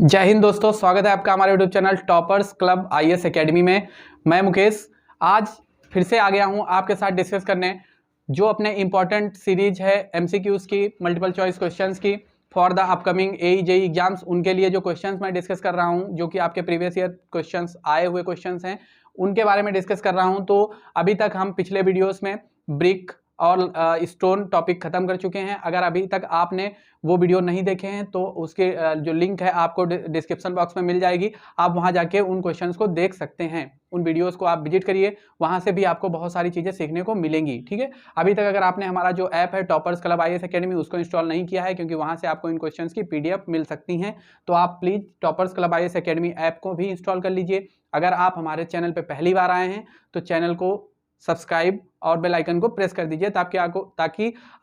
जय हिंद दोस्तों, स्वागत है आपका हमारे YouTube channel toppers club IAS academy में। मैं मुकेश आज फिर से आ गया हूं आपके साथ डिस्कस करने जो अपने इम्पॉर्टेंट सीरीज है एमसीक्यूज की, मल्टीपल चॉइस क्वेश्चंस की for the upcoming AE JE exams. उनके लिए जो क्वेश्चंस मैं डिस्कस कर रहा हूं, जो कि आपके प्रीवियस ईयर क्वेश्चंस आए हुए क्वेश्चंस हैं, उनके बारे में डिस्कस कर रहा हूं। तो अभी तक हम पिछले वीडियोस में ब्रिक और स्टोन टॉपिक खत्म कर चुके हैं। अगर अभी तक आपने वो वीडियो नहीं देखे हैं तो उसके जो लिंक है आपको डिस्क्रिप्शन बॉक्स में मिल जाएगी, आप वहां जाके उन क्वेश्चंस को देख सकते हैं। उन वीडियोस को आप विजिट करिए, वहां से भी आपको बहुत सारी चीजें सीखने को मिलेंगी। ठीक है, अभी तक अगर आपने हमारा जो ऐप है टॉपर्स क्लब आईएएस एकेडमी उसको इंस्टॉल नहीं किया है, क्योंकि वहां से आपको इन क्वेश्चंस की पीडीएफ मिल सकती हैं, तो आप please toppers club IAS academy app को भी इंस्टॉल कर लीजिए। अगर आप हमारे चैनल पर पहली बार आए हैं तो चैनल को सब्सक्राइब और बेल आइकन को प्रेस कर दीजिए ताकि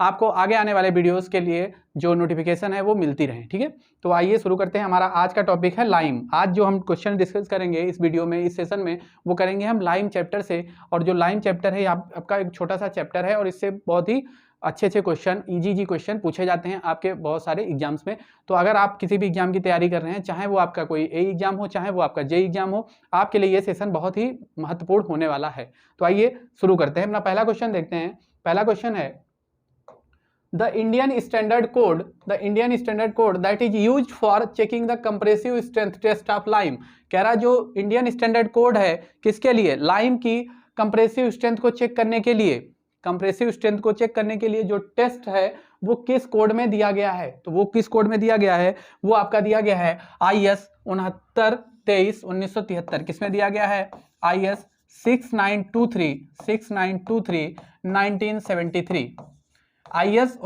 आपको आगे आने वाले वीडियोस के लिए जो नोटिफिकेशन है वो मिलती रहे। ठीक है, तो आइए शुरू करते हैं। हमारा आज का टॉपिक है लाइम। आज जो हम क्वेश्चन डिस्कस करेंगे इस वीडियो में, इस सेशन में, वो करेंगे हम लाइम चैप्टर से। और जो लाइम चैप्टर है आपका एक छोटा सा चैप्टर है और इससे बहुत ही अच्छे क्वेश्चन, इजी क्वेश्चन पूछे जाते हैं आपके बहुत सारे एग्जाम्स में। तो अगर आप किसी भी एग्जाम की तैयारी कर रहे हैं, चाहे वो आपका कोई ए एग्जाम हो, चाहे वो आपका जे एग्जाम हो, आपके लिए ये सेशन बहुत ही महत्वपूर्ण होने वाला है। तो आइए शुरू करते हैं। अपना पहला क्वेश्चन देखते हैं। पहला क्वेश्चन है the Indian standard code that is used for checking the compressive strength test of lime. कह रहा जो इंडियन स्टैंडर्ड कोड है किसके लिए, लाइम की कंप्रेसिव स्ट्रेंथ को चेक करने के लिए, कंप्रेसिव स्ट्रेंथ को चेक करने के लिए जो टेस्ट है वो किस कोड में दिया गया है। तो वो किस कोड में दिया गया है, वो आपका दिया गया है IS 6923/1973। किसमें दिया गया है, IS 6923 1973। IS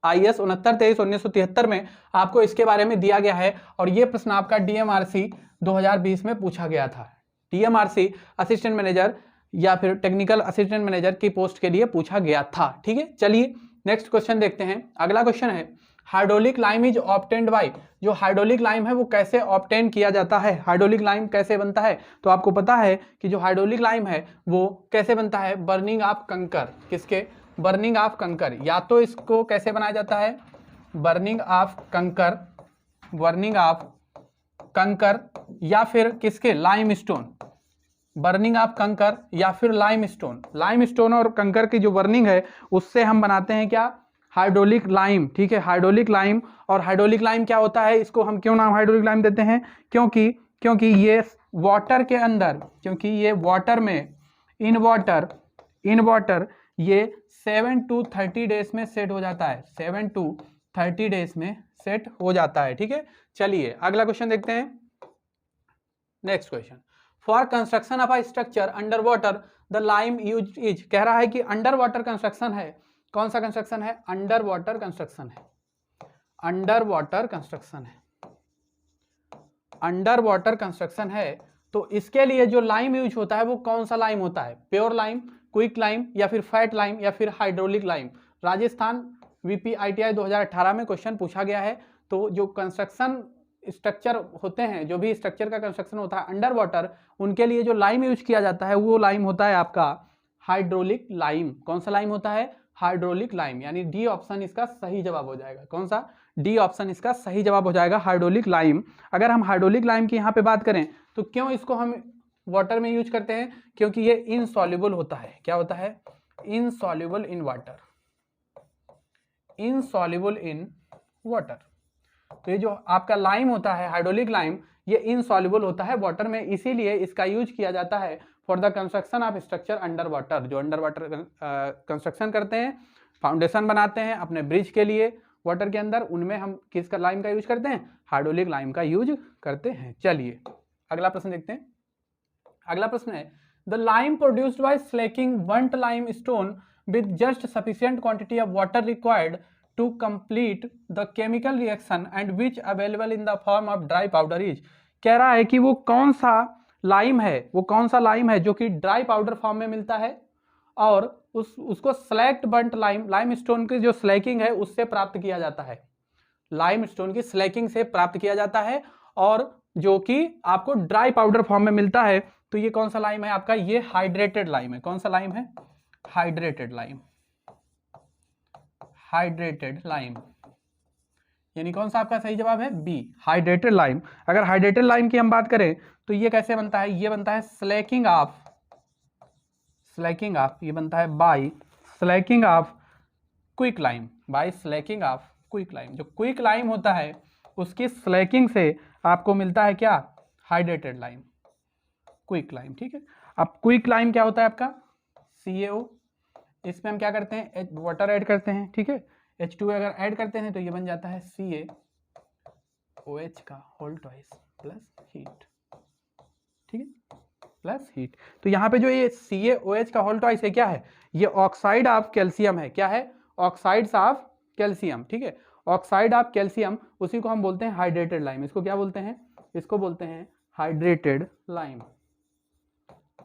6923/1973 में आपको इसके बारे में दिया गया है। और ये प्रश्न आपका DMRC 2020 में पूछा गया था। DMRC असिस्टेंट मैनेजर या फिर टेक्निकल असिस्टेंट मैनेजर की पोस्ट के लिए पूछा गया था। ठीक है, चलिए नेक्स्ट क्वेश्चन देखते हैं। अगला क्वेश्चन है hydraulic lime is obtained by. जो हाइड्रोलिक लाइम है वो कैसे ऑब्टेन किया जाता है, हाइड्रोलिक लाइम कैसे बनता है। तो आपको पता है कि जो हाइड्रोलिक लाइम है वो कैसे बनता है, बर्निंग ऑफ कंकर। किसके, बर्निंग ऑफ कंकर। या तो इसको कैसे बनाया जाता है, बर्निंग ऑफ कंकर, बर्निंग ऑफ कंकर, या फिर किसके, लाइम स्टोन, बर्निंग ऑफ कंकर या फिर लाइम स्टोन। लाइम स्टोन और कंकर की जो बर्निंग है उससे हम बनाते हैं क्या, हाइड्रोलिक लाइम। ठीक है, हाइड्रोलिक लाइम। और हाइड्रोलिक लाइम क्या होता है, इसको हम क्यों नाम हाइड्रोलिक लाइम देते हैं, क्योंकि ये वाटर के अंदर, क्योंकि ये वाटर में, इन वाटर ये 7 to 30 डेज में सेट हो जाता है, 7 to 30 डेज में सेट हो जाता है। ठीक है, चलिए अगला क्वेश्चन देखते हैं। Next question, for construction of a structure under water the lime use is. कह रहा है कि अंडर वाटर कंस्ट्रक्शन है, कौन सा कंस्ट्रक्शन है, अंडर वाटर कंस्ट्रक्शन है, अंडर वाटर कंस्ट्रक्शन है, अंडर वाटर कंस्ट्रक्शन है। तो इसके लिए जो लाइम यूज होता है वो कौन सा लाइम होता है, प्योर लाइम, क्विक लाइम, या फिर फैट लाइम, या फिर hydraulic lime. Rajasthan VP ITI 2018 में क्वेश्चन पूछा गया है। तो जो कंस्ट्रक्शन स्ट्रक्चर होते हैं, जो भी स्ट्रक्चर का कंस्ट्रक्शन होता है अंडर वाटर, उनके लिए जो लाइम यूज किया जाता है वो लाइम होता है आपका हाइड्रोलिक लाइम। कौन सा लाइम होता है, हाइड्रोलिक लाइम। यानी डी ऑप्शन इसका सही जवाब हो जाएगा। कौन सा, डी ऑप्शन इसका सही जवाब हो जाएगा, हाइड्रोलिक लाइम। अगर हम हाइड्रोलिक लाइम की यहाँ पे बात करें तो क्यों इसको हम वाटर में यूज करते हैं, क्योंकि ये इनसॉल्युबल होता है। क्या होता है, insoluble in water, insoluble in water. तो ये जो आपका लाइम होता है, हाइड्रोलिक लाइम, ये इनसॉल्युबल होता है वाटर में, इसीलिए इसका यूज किया जाता है for the construction of structure under water. जो अंडर वाटर कंस्ट्रक्शन करते हैं, फाउंडेशन बनाते हैं अपने ब्रिज के लिए वाटर के अंदर, उनमें हम किसका लाइम का यूज करते हैं, हाइड्रोलिक लाइम का यूज करते हैं। चलिए अगला प्रश्न देखते हैं। अगला प्रश्न है the lime produced by Slaking burnt lime stone with just sufficient quantity of water required to complete the chemical reaction and which available in the form of dry powder is। कह रहा है कि वो कौन सा लाइम है, वो कौन सा लाइम है जो कि ड्राई पाउडर फॉर्म में मिलता है और उसको slaked burnt lime, lime stone की जो स्लैकिंग है उससे प्राप्त किया जाता है, लाइम स्टोन की स्लैकिंग से प्राप्त किया जाता है, और जो कि आपको ड्राई पाउडर फॉर्म में मिलता है। तो ये कौन सा लाइम है आपका, ये हाइड्रेटेड लाइम है। कौन सा लाइम है, हाइड्रेटेड लाइम, हाइड्रेटेड लाइम। यानी कौन सा आपका सही जवाब है? B, hydrated lime. अगर हाइड्रेटेड लाइम की हम बात करें तो ये कैसे बनता है? ये बनता है स्लैकिंग ऑफ, ये बनता है by slaking of quicklime, by slaking of quicklime. जो क्विक लाइम होता है उसकी स्लैकिंग से आपको मिलता है क्या? Hydrated lime, quicklime. ठीक है, अब क्विक लाइम क्या होता है आपका? CaO। इसमें हम क्या करते हैं? वाटर ऐड करते हैं। ठीक है, H2 अगर ऐड करते हैं तो ये बन जाता है CaOH का होल ट्वाइस प्लस हीट। ठीक है, प्लस हीट। तो यहाँ पे जो ये CaOH का होल ट्वाइस है क्या है? ये ऑक्साइड ऑफ कैल्शियम है। क्या है? Oxides of calcium. ठीक है, ऑक्साइड ऑफ कैल्शियम, उसी को हम बोलते हैं हाइड्रेटेड लाइम। इसको क्या बोलते हैं? इसको बोलते हैं हाइड्रेटेड लाइम,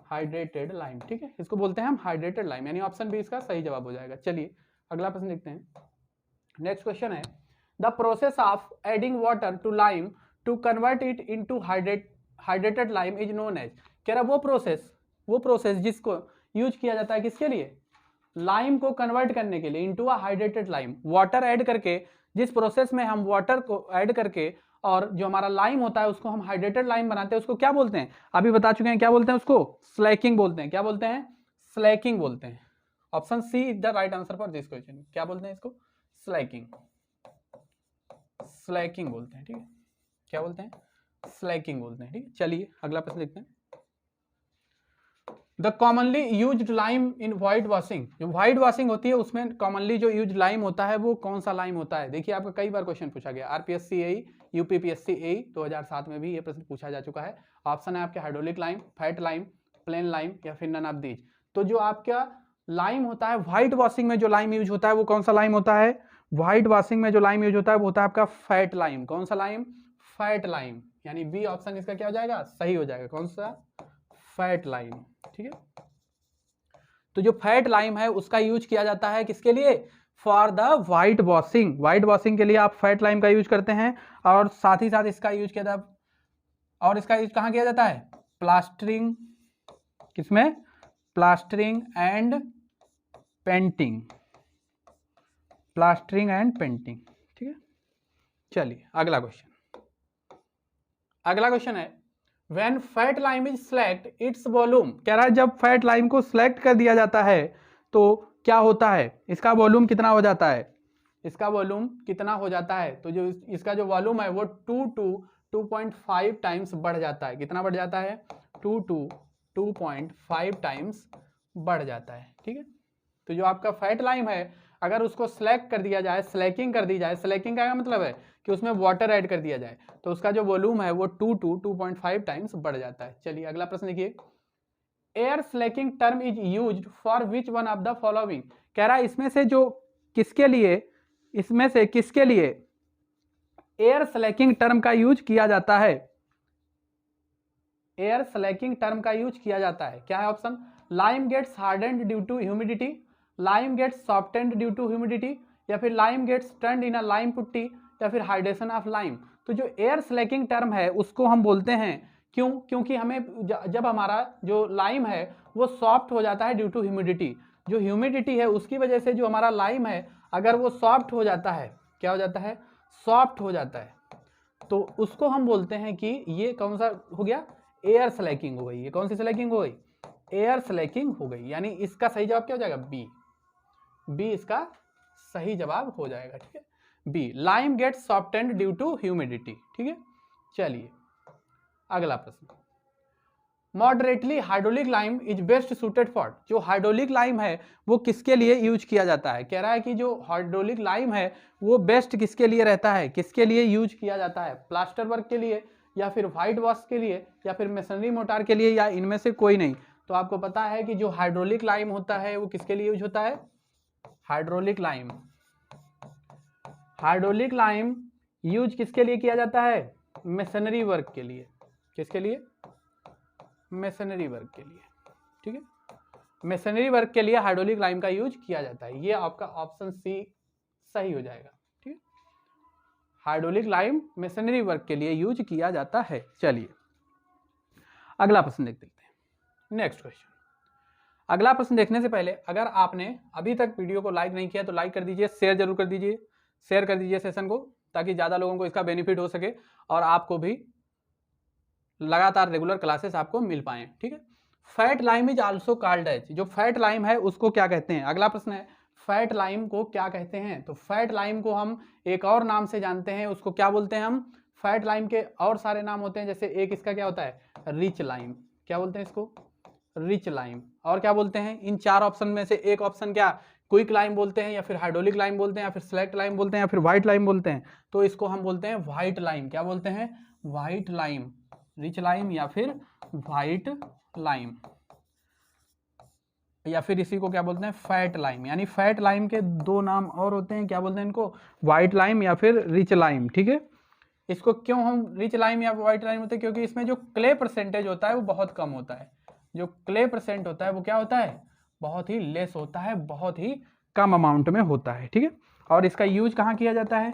हाइड्रेटेड लाइम। ठीक है, इसको बोलते हैं हम हाइड्रेटेड लाइम, यानी ऑप्शन बी इसका सही जवाब हो जाएगा। चलिए अगला प्रश्न देखते हैं। नेक्स्ट क्वेश्चन है, the process of adding water to lime to convert it into hydrated lime is known as. कह रहा वो प्रोसेस जिसको यूज किया जाता है किसके लिए? लाइम को कन्वर्ट करने के लिए into a hydrated lime. Water add करके, जिस प्रोसेस में हम वाटर को ऐड करके और जो हमारा लाइम होता है उसको हम हाइड्रेटेड लाइम बनाते हैं, उसको क्या बोलते हैं? अभी बता चुके हैं, क्या बोलते हैं उसको? स्लैकिंग बोलते हैं। क्या बोलते हैं? स्लैकिंग बोलते हैं। Option C is the right answer for this question. क्या बोलते हैं इसको? स्लैकिंग, स्लैकिंग बोलते हैं। ठीक है, क्या बोलते हैं? स्लैकिंग बोलते हैं। ठीक है, चलिए अगला प्रश्न देखते हैं। The commonly used lime in white washing, जो व्हाइट वॉशिंग होती है उसमें कॉमनली जो यूज लाइम होता है वो कौन सा लाइम होता है? देखिए आपका कई बार क्वेश्चन पूछा गया, RPSC AE, UPPSC AE 2007 में भी ये प्रश्न पूछा जा चुका है। ऑप्शन है आपके hydraulic lime, fat lime, plain lime या फिर नन ऑफ दीज। तो जो आपका लाइम होता है व्हाइट वॉशिंग में, जो लाइम यूज होता है वो कौन सा लाइम होता है? व्हाइट वॉशिंग में जो लाइम यूज होता है वो होता है आपका फैट लाइम। कौन सा लाइम? फैट लाइम, यानी बी ऑप्शन इसका क्या हो जाएगा? सही हो जाएगा। कौन सा? Fat lime. ठीक है, तो जो फैट लाइम है उसका यूज किया जाता है किसके लिए? For the white washing. White washing के लिए आप फैट लाइम का यूज करते हैं, और साथ ही साथ इसका यूज किया जाता है, और इसका यूज कहां किया जाता है? प्लास्टरिंग, किसमें? Plastering and painting, plastering and painting. ठीक है, चलिए अगला क्वेश्चन है, When fat lime is select its volume। कह रहा है जब फैट लाइम को सिलेक्ट कर दिया जाता है तो क्या होता है? इसका वॉल्यूम कितना हो जाता है? इसका वॉल्यूम कितना हो जाता है? तो जो इसका जो वॉल्यूम है वो 2 to 2.5 टाइम्स बढ़ जाता है। कितना बढ़ जाता है? 2 to 2.5 टाइम्स बढ़ जाता है। ठीक है, तो जो आपका फैट लाइम है अगर उसको सिलेक्ट कर दिया जाए, स्लैकिंग कर दी जाए, स्लैकिंग का मतलब है कि उसमें वाटर ऐड कर दिया जाए, तो उसका जो वॉल्यूम है वो 2 to 2.5 टाइम्स बढ़ जाता है। चलिए अगला प्रश्न देखिए, air slaking term is used for which one of the following. कह रहा है इसमें से किसके लिए एयर स्लैकिंग टर्म का यूज किया जाता है? एयर स्लैकिंग टर्म का यूज किया जाता है। क्या है option? Lime gets hardened due to humidity, lime gets softened due to humidity, या फिर lime gets turned in a lime putty, या फिर हाइड्रेशन ऑफ लाइम। तो जो एयर स्लैकिंग टर्म है उसको हम बोलते हैं, क्योंकि हमें जब हमारा जो लाइम है वो सॉफ्ट हो जाता है ड्यू टू ह्यूमिडिटी। जो ह्यूमिडिटी है उसकी वजह से जो हमारा लाइम है अगर वो सॉफ्ट हो जाता है, क्या हो जाता है? सॉफ्ट हो जाता है, तो उसको हम बोलते हैं कि ये कौन सा हो गया? एयर स्लैकिंग हो गई। ये कौन सी स्लैकिंग हो गई? एयर स्लैकिंग हो गई, यानी इसका सही जवाब क्या हो जाएगा? बी इसका सही जवाब हो जाएगा। ठीक है, B, lime gets softened due to humidity. ठीक है, चलिए अगला प्रश्न, moderately hydraulic lime is best suited for. जो हाइड्रोलिक लाइम है वो किसके लिए यूज किया जाता है? कह रहा है कि जो हाइड्रोलिक लाइम है वो बेस्ट किसके लिए रहता है, किसके लिए यूज किया जाता है? प्लास्टर वर्क के लिए, या फिर व्हाइट वॉश के लिए, या फिर मेसनरी मोटार के लिए, या इनमें से कोई नहीं? तो आपको पता है कि जो हाइड्रोलिक लाइम होता है वो किसके लिए यूज होता है? हाइड्रोलिक लाइम यूज किसके लिए किया जाता है? मेसनरी वर्क के लिए। किसके लिए? मेसनरी वर्क के लिए। ठीक है, मेसनरी वर्क के लिए हाइड्रोलिक लाइम का यूज किया जाता है। ये आपका ऑप्शन सी सही हो जाएगा। ठीक है, हाइड्रोलिक लाइम मेसनरी वर्क के लिए यूज किया जाता है। चलिए अगला प्रश्न देखते हैं। नेक्स्ट क्वेश्चन, अगला प्रश्न देखने से पहले अगर आपने अभी तक वीडियो को लाइक नहीं किया तो लाइक कर दीजिए, शेयर जरूर कर दीजिए, शेयर कर दीजिए सेशन को, ताकि ज़्यादा लोगों को इसका बेनिफिट हो सके और आपको भी लगातार रेगुलर क्लासेस आपको मिल पाए। ठीक है, fat lime is also called as, जो फैट लाइम है उसको क्या कहते हैं? अगला प्रश्न है, फैट लाइम को क्या कहते हैं? तो फैट लाइम को हम एक और नाम से जानते हैं, उसको क्या बोलते हैं हम? फैट लाइम के और सारे नाम होते हैं, जैसे एक इसका क्या होता है? Rich lime. क्या बोलते हैं इसको? Rich lime. और क्या बोलते हैं? इन चार ऑप्शन में से एक ऑप्शन क्या? क्विक लाइम बोलते हैं, या फिर हाइड्रोलिक लाइम बोलते हैं, या फिर सेलेक्ट लाइम बोलते हैं, या फिर व्हाइट लाइम बोलते हैं। तो इसको हम बोलते हैं व्हाइट लाइम। क्या बोलते हैं? व्हाइट लाइम, रिच लाइम या फिर व्हाइट लाइम, या फिर इसी को क्या बोलते हैं? Fat lime. यानी फैट लाइम के दो नाम और होते हैं, क्या बोलते हैं इनको? व्हाइट लाइम या फिर रिच लाइम। ठीक है, इसको क्यों हम रिच लाइम या व्हाइट लाइम होते हैं? क्योंकि इसमें जो क्ले परसेंटेज होता है वो बहुत कम होता है। जो क्ले परसेंट होता है वो क्या होता है? बहुत ही लेस होता है, बहुत ही कम अमाउंट में होता है। ठीक है, और इसका यूज कहाँ किया जाता है?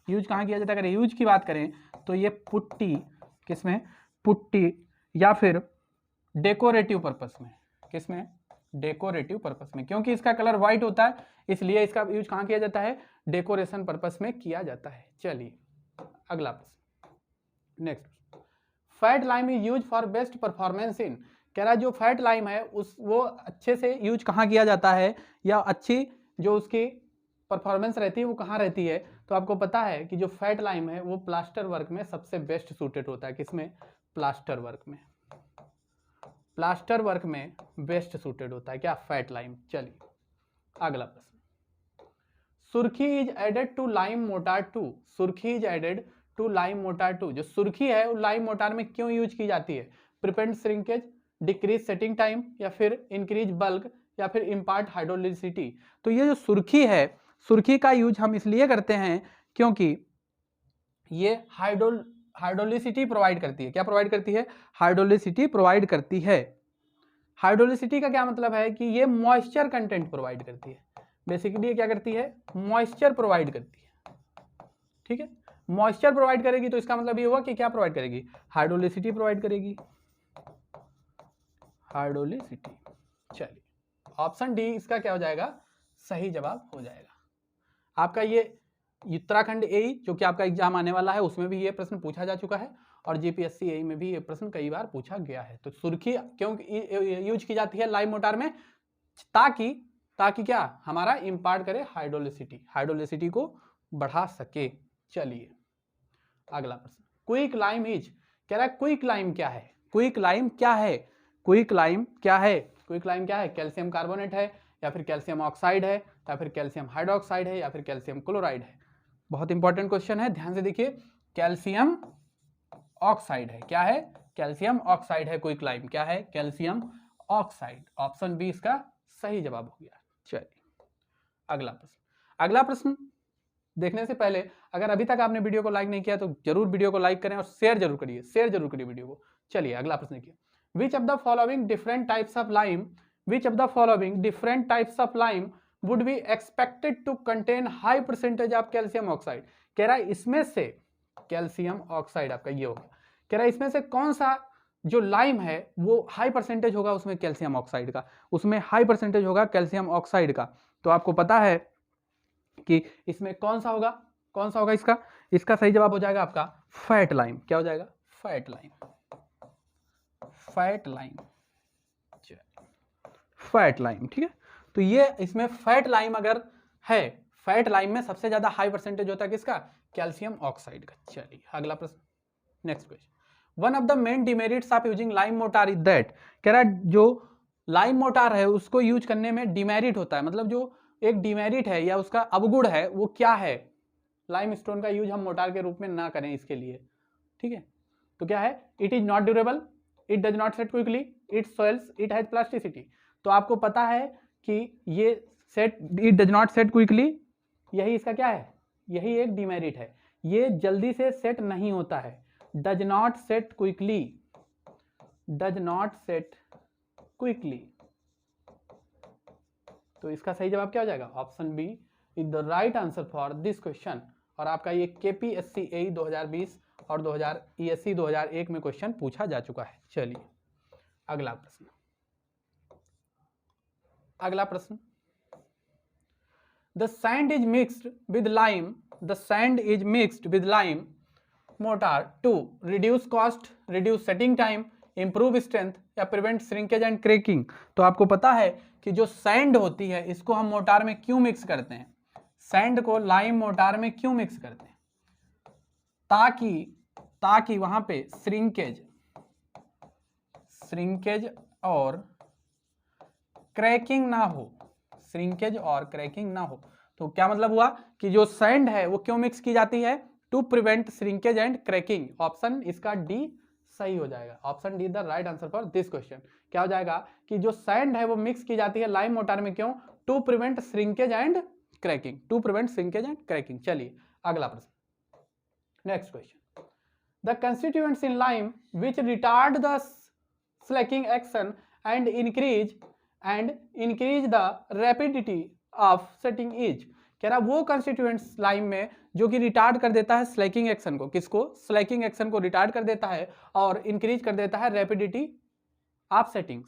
यूज कहाँ किया जाता है? अगर यूज की बात करें तो ये पुट्टी, किसमें? पुट्टी या फिर डेकोरेटिव पर्पस में। किसमें? डेकोरेटिव पर्पस में। क्योंकि इसका कलर व्हाइट होता है इसलिए इसका यूज कहाँ किया जाता है? डेकोरेशन पर्पस में किया जाता है। चलिए अगला प्रश्न, next. Fat lime is use for best performance in, कह रहा है जो फैट लाइम है उस वो अच्छे से यूज कहाँ किया जाता है, या अच्छी जो उसकी परफॉर्मेंस रहती है वो कहाँ रहती है? तो आपको पता है कि जो फैट लाइम है वो प्लास्टर वर्क में सबसे बेस्ट सूटेड होता है। किसमें? प्लास्टर वर्क में। प्लास्टर वर्क में बेस्ट सूटेड होता है क्या? Fat lime. चलिए अगला प्रश्न, surkhi is added to lime mortar to, surkhi is added to lime mortar to, जो सुर्खी है वो लाइम मोटार में क्यों यूज की जाती है? Prevent shrinkage, decrease setting time, या फिर इंक्रीज बल्क, या फिर इम्पार्ट हाइड्रोलिसिटी। तो ये जो सुर्खी है, सुर्खी का यूज हम इसलिए करते हैं क्योंकि ये हाइड्रोलिसिटी प्रोवाइड करती है। क्या प्रोवाइड करती है? हाइड्रोलिसिटी प्रोवाइड करती है। हाइड्रोलिसिटी का क्या मतलब है? कि ये मॉइस्चर कंटेंट प्रोवाइड करती है। बेसिकली ये क्या करती है? मॉइस्चर प्रोवाइड करती है। ठीक है, मॉइस्चर प्रोवाइड करेगी तो इसका मतलब ये हुआ कि क्या प्रोवाइड करेगी? हाइड्रोलिसिटी प्रोवाइड करेगी। हाइड्रोलिसिटी। चलिए ऑप्शन डी इसका क्या हो जाएगा? सही जवाब हो जाएगा। आपका ये उत्तराखंड एई जो कि आपका एग्जाम आने वाला है उसमें भी ये प्रश्न पूछा जा चुका है, और जीपीएससी एई में भी ये प्रश्न कई बार पूछा गया है। तो सुर्खी क्यों यूज की जाती है लाइम मोटार में? ताकि क्या? हमारा इम्पार्ट करे हाइड्रोलिसिटी, हाइड्रोलिसिटी को बढ़ा सके। चलिए अगला प्रश्न, क्विक लाइम इज, कह रहा है क्विक लाइम क्या है? क्विक लाइम क्या है? क्विक लाइम क्या है? क्विक लाइम क्या है? कैल्शियम कार्बोनेट है, या फिर कैल्शियम ऑक्साइड है, या फिर कैल्शियम हाइड्रोक्साइड है, या फिर कैल्शियम क्लोराइड है? बहुत इंपॉर्टेंट क्वेश्चन है, ध्यान से देखिए। कैल्शियम ऑक्साइड है। क्या है? कैल्शियम ऑक्साइड है क्विक लाइम। क्या है? Calcium oxide. ऑप्शन बी इसका सही जवाब हो गया। चलिए अगला प्रश्न। अगला प्रश्न देखने से पहले अगर अभी तक आपने वीडियो को लाइक नहीं किया तो जरूर वीडियो को लाइक करें और शेयर जरूर करिए, शेयर जरूर करिए वीडियो को। चलिए अगला प्रश्न देखिए, which of the following different types of lime, which of the following different types of lime would be expected to contain high percentage of calcium oxide? कह रहा है इसमें से कैल्शियम ऑक्साइड आपका ये होगा। कह रहा है इसमें से कौन सा जो लाइम है वो हाई परसेंटेज होगा उसमें कैल्शियम ऑक्साइड का, उसमें हाई परसेंटेज होगा कैल्शियम ऑक्साइड का। तो आपको पता है कि इसमें कौन सा होगा? कौन सा होगा इसका? इसका सही जवाब हो जाएगा आपका फैट लाइम। क्या हो जाएगा? Fat lime. Fat lime, fat lime. ठीक है, तो ये इसमें फैट लाइम अगर है, फैट लाइम में सबसे ज्यादा हाई परसेंटेज होता है किसका? कैल्शियम ऑक्साइड का। चलिए अगला प्रश्न, next question, one of the main demerits of using lime motor is that, कह रहा है जो लाइम मोटार है उसको यूज करने में डिमेरिट होता है, मतलब जो एक डिमेरिट है या उसका अवगुण है वो क्या है? लाइम स्टोन का यूज हम मोटार के रूप में ना करें इसके लिए। ठीक है, तो क्या है? It is not durable, it does not set quickly, it swells, it has plasticity. तो आपको पता है कि ये set, it does not set quickly, यही इसका क्या है? यही एक डिमेरिट है, ये जल्दी से सेट नहीं होता है। Does not set quickly, does not set quickly. तो इसका सही जवाब क्या हो जाएगा? Option B is the right answer for this question. और आपका ये केपीएससी एई 2020 और 2000 ईएससी 2001 में क्वेश्चन पूछा जा चुका है। चलिए अगला प्रश्न, अगला प्रश्न, the sand is mixed with lime, the sand is mixed with lime mortar to reduce cost, reduce setting time, improve strength या प्रिवेंट श्रिंकेज एंड क्रैकिंग। तो आपको पता है कि जो सैंड होती है इसको हम मोटार में क्यों मिक्स करते हैं, सैंड को लाइम मोटार में क्यों मिक्स करते हैं, ताकि वहां पे श्रिंकेज और क्रैकिंग ना हो, श्रिंकेज और क्रैकिंग ना हो। तो क्या मतलब हुआ कि जो सैंड है वो क्यों मिक्स की जाती है, to prevent shrinkage and cracking. Option इसका डी सही हो जाएगा, option D the right answer for this question. क्या हो जाएगा कि जो सैंड है वो मिक्स की जाती है लाइम मोटार में, क्यों, to prevent shrinkage and cracking, to prevent shrinkage and cracking. चलिए अगला प्रश्न, next question, the constituents in lime which retard the slaking action and increase the rapidity of setting is. कह रहा वो कंस्टिट्यूएंट्स लाइम में जो कि रिटार्ड कर देता है स्लैकिंग एक्शन को, किसको, स्लैकिंग एक्शन को रिटार्ड कर देता है और इंक्रीज कर देता है रैपिडिटी ऑफ सेटिंग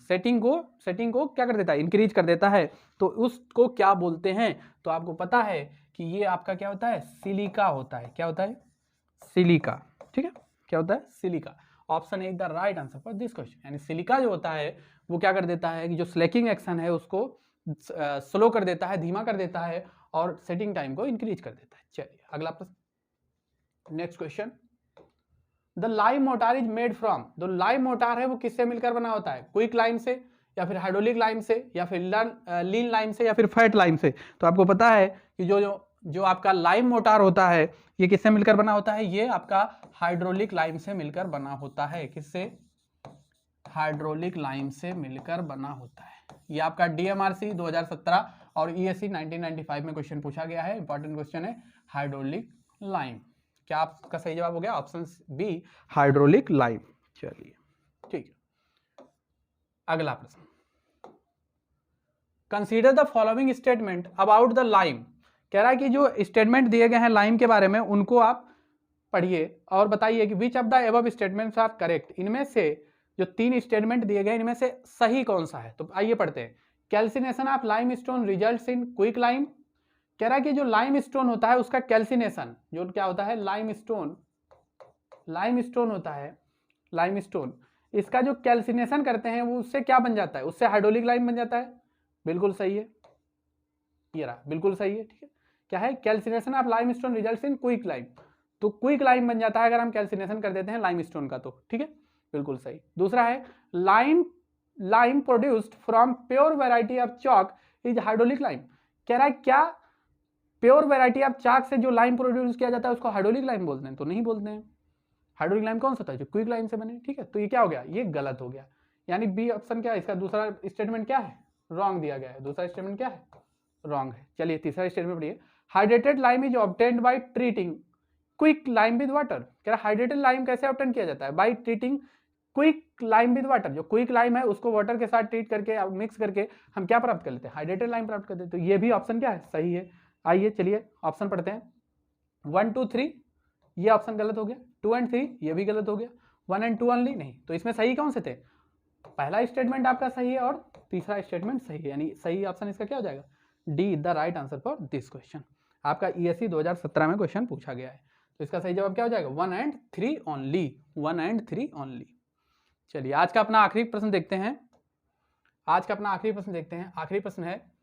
को क्या कर देता है, इंक्रीज कर देता है। तो उसको क्या बोलते हैं, तो आपको पता है कि ये आपका क्या होता है, सिलिका होता है। क्या होता है, सिलिका, ठीक है, क्या होता है, silica. Option A the right answer for this question. यानी सिलिका जो होता है वो क्या कर देता है कि जो स्लैकिंग एक्शन है उसको स्लो कर देता है, धीमा कर देता है और सेटिंग टाइम को इंक्रीज कर देता है। चलिए अगला प्रश्न, next question, the lime motor is made from, जो लाइम मोटार है वो किससे मिलकर बना होता है, क्विक लाइम से या फिर हाइड्रोलिक लाइम से या फिर लीन लाइम से या फिर फैट लाइम से। तो आपको पता है कि जो आपका लाइम मोटार होता है ये किससे मिलकर बना होता है, ये आपका हाइड्रोलिक लाइम से मिलकर बना होता है। किससे, हाइड्रोलिक लाइम से मिलकर बना होता है। ये आपका डीएमआरसी 2017 और ईएससी 1995 में क्वेश्चन पूछा गया है, इंपॉर्टेंट क्वेश्चन है, हाइड्रोलिक लाइम। क्या आपका सही जवाब हो गया, ऑप्शन बी हाइड्रोलिक लाइम। चलिए ठीक है, अगला प्रश्न, consider the following statement about the lime. कह रहा है कि जो स्टेटमेंट दिए गए हैं लाइम के बारे में उनको आप पढ़िए और बताइए कि which of the above statements are correct. इनमें से जो 3 स्टेटमेंट दिए गए इनमें से सही कौन सा है। तो आइए पढ़ते हैं, calcination of lime stone results in quick lime. कह रहा है कि जो लाइम स्टोन होता है उसका कैल्सिनेशन, जो क्या होता है, लाइम स्टोन होता है, लाइम स्टोन, इसका जो कैल्सिनेशन करते हैं वो उससे क्या बन जाता है, उससे हाइड्रोलिक लाइम बन जाता है। बिल्कुल सही है, ये रहा, बिल्कुल सही है, ठीक है। क्या है, calcination of lime stone results in quick lime, तो क्विक लाइम बन जाता है अगर हम कैल्सिनेशन कर देते हैं लाइम स्टोन का, तो ठीक है, बिल्कुल सही। दूसरा है lime produced from pure variety of chalk is hydraulic lime. कह रहा है क्या प्योर वेराइटी ऑफ चॉक से जो लाइम प्रोड्यूस किया जाता है उसको हाइड्रोलिक लाइम बोलते हैं, तो नहीं बोलते हैं। हाइड्रोलिक लाइम कौन सा था, जो क्विक लाइम से बने, ठीक है। तो ये क्या हो गया, ये गलत हो गया, यानी बी ऑप्शन क्या है, इसका दूसरा स्टेटमेंट क्या है, रॉन्ग दिया गया है, दूसरा स्टेटमेंट क्या है, रॉन्ग है। चलिए तीसरा स्टेटमेंट पढ़िए, hydrated lime is obtained by treating quick lime with water. कह रहा हाइड्रेटेड लाइम कैसे ऑब्टेन किया जाता है, by treating quick lime with water. जो क्विक लाइम है उसको वाटर के साथ ट्रीट करके मिक्स करके हम क्या प्राप्त कर लेते हैं, हाइड्रेटेड लाइम प्राप्त करते हैं। तो ये भी ऑप्शन क्या है, सही है। आइए चलिए ऑप्शन पढ़ते हैं, 1 2 3 ये ऑप्शन गलत हो गया, 2 और 3 ये भी गलत हो गया, 1 और 2 ओनली नहीं। तो इसमें सही कौन से थे, पहला स्टेटमेंट आपका सही है और तीसरा स्टेटमेंट सही है, यानी सही ऑप्शन इसका क्या हो जाएगा, D the right answer for this question. आपका ईएससी 2017 में क्वेश्चन पूछा गया है, तो इसका सही जवाब क्या हो जाएगा, 1 और 3 ओनली, 1 और 3 ओनली। चलिए आज का अपना आखिरी प्रश्न देखते हैं, आखिरी प्रश्न है,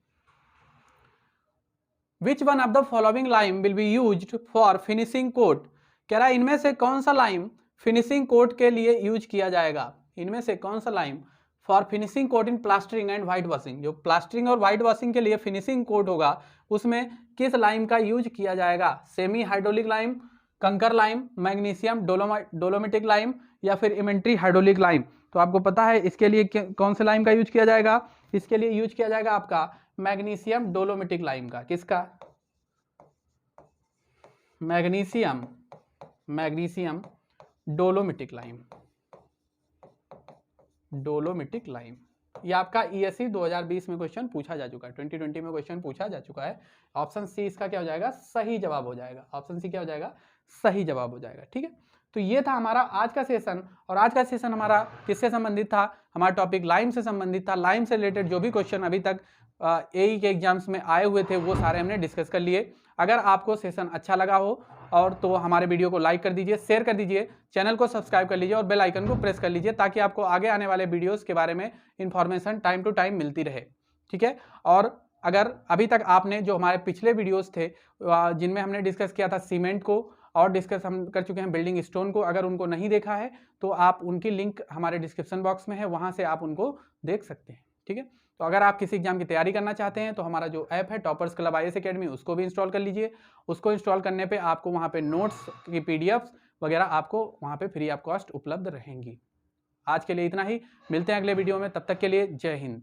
which one of the following lime will be used for finishing coat. कह रहा है इनमें से कौन सा लाइम फिनिशिंग कोट के लिए यूज किया जाएगा, इनमें से कौन सा lime for finishing coat in plastering and white washing. जो प्लास्टरिंग और व्हाइट वॉशिंग के लिए फिनिशिंग कोट होगा उसमें किस लाइम का यूज किया जाएगा, सेमी हाइड्रोलिक लाइम, कंकर लाइम, मैग्नीशियम डोलोमेटिक लाइम या फिर इमेंट्री हाइड्रोलिक लाइम। तो आपको पता है इसके लिए कौन से लाइम का यूज किया जाएगा, इसके लिए यूज किया जाएगा आपका मैग्नीशियम डोलोमेटिक लाइम का। किसका, मैग्नीशियम डोलोमेटिक लाइम। ये आपका ईएससी 2020 में क्वेश्चन पूछा जा चुका है, 2020 में क्वेश्चन पूछा जा चुका है। ऑप्शन सी इसका क्या हो जाएगा, सही जवाब हो जाएगा, ऑप्शन सी क्या हो जाएगा, सही जवाब हो जाएगा, ठीक है। तो ये था हमारा आज का सेशन, और आज का सेशन हमारा किससे संबंधित था, हमारा टॉपिक लाइम से संबंधित था। लाइम से रिलेटेड जो भी क्वेश्चन अभी तक AE के एग्जाम्स में आए हुए थे वो सारे हमने डिस्कस कर लिए। अगर आपको सेशन अच्छा लगा हो और तो हमारे वीडियो को लाइक कर दीजिए, शेयर कर दीजिए, चैनल को सब्सक्राइब कर लीजिए और बेल आइकन को प्रेस कर लीजिए ताकि आपको आगे आने वाले वीडियोस के बारे में इंफॉर्मेशन टाइम टू टाइम मिलती रहे। ठीक है, और अगर अभी तक आपने जो हमारे पिछले वीडियोस थे जिनमें हमने डिस्कस किया था सीमेंट को और डिस्कस हम कर चुके हैं बिल्डिंग स्टोन को, अगर उनको नहीं देखा है तो आप उनकी लिंक हमारे डिस्क्रिप्शन बॉक्स में है, वहाँ से आप उनको देख सकते हैं। ठीक है, तो अगर आप किसी एग्जाम की तैयारी करना चाहते हैं तो हमारा जो ऐप है टॉपर्स क्लब IAS अकेडमी, उसको भी इंस्टॉल कर लीजिए। उसको इंस्टॉल करने पे आपको वहाँ पे नोट्स की PDFs वगैरह आपको वहाँ पे फ्री ऑफ कॉस्ट उपलब्ध रहेंगी। आज के लिए इतना ही, मिलते हैं अगले वीडियो में, तब तक के लिए जय हिंद।